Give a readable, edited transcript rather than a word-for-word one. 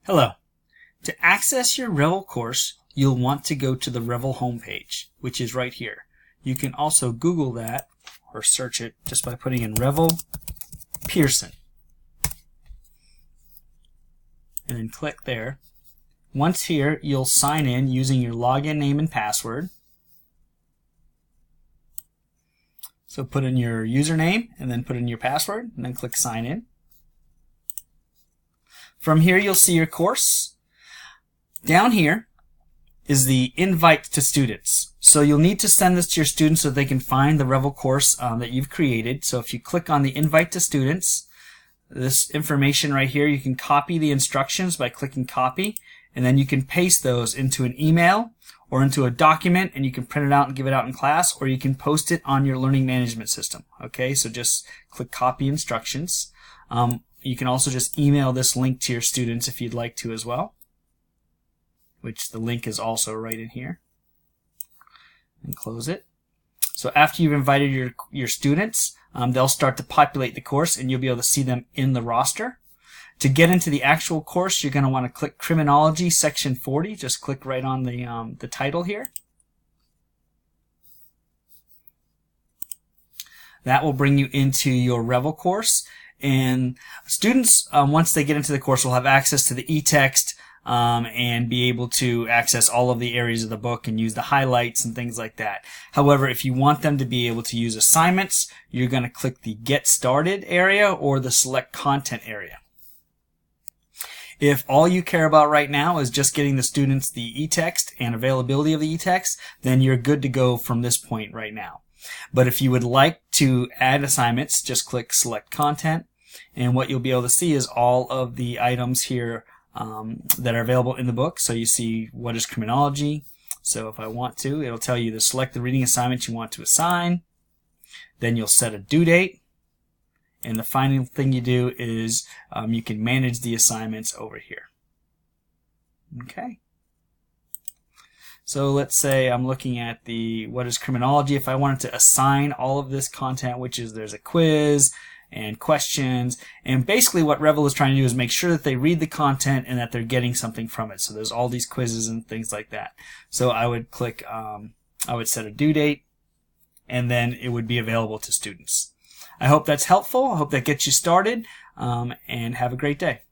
Hello. To access your Revel course, you'll want to go to the Revel homepage, which is right here. You can also Google that or search it just by putting in Revel Pearson. And then click there. Once here, you'll sign in using your login name and password. So put in your username and then put in your password and then click sign in. From here, you'll see your course. Down here is the invite to students. So you'll need to send this to your students so they can find the Revel course that you've created. So if you click on the invite to students, this information right here, you can copy the instructions by clicking copy, and then you can paste those into an email or into a document, and you can print it out and give it out in class, or you can post it on your learning management system. Okay, so just click copy instructions. You can also just email this link to your students if you'd like to as well, which the link is also right in here. And close it. So after you've invited your students, they'll start to populate the course and you'll be able to see them in the roster. To get into the actual course, you're going to want to click Criminology Section 40. Just click right on the title here. That will bring you into your Revel course. And students, once they get into the course, will have access to the e-text and be able to access all of the areas of the book and use the highlights and things like that. However, if you want them to be able to use assignments, you're going to click the Get Started area or the Select Content area. If all you care about right now is just getting the students the e-text and availability of the e-text, then you're good to go from this point right now. But if you would like to add assignments, just click Select Content, and what you'll be able to see is all of the items here that are available in the book. So you see what is criminology. So if I want to, it'll tell you to select the reading assignment you want to assign. Then you'll set a due date. And the final thing you do is you can manage the assignments over here. Okay. So let's say I'm looking at what is criminology. If I wanted to assign all of this content, which is there's a quiz and questions, and basically what Revel is trying to do is make sure that they read the content and that they're getting something from it. So there's all these quizzes and things like that. So I would click, I would set a due date, and then it would be available to students. I hope that's helpful. I hope that gets you started, and have a great day.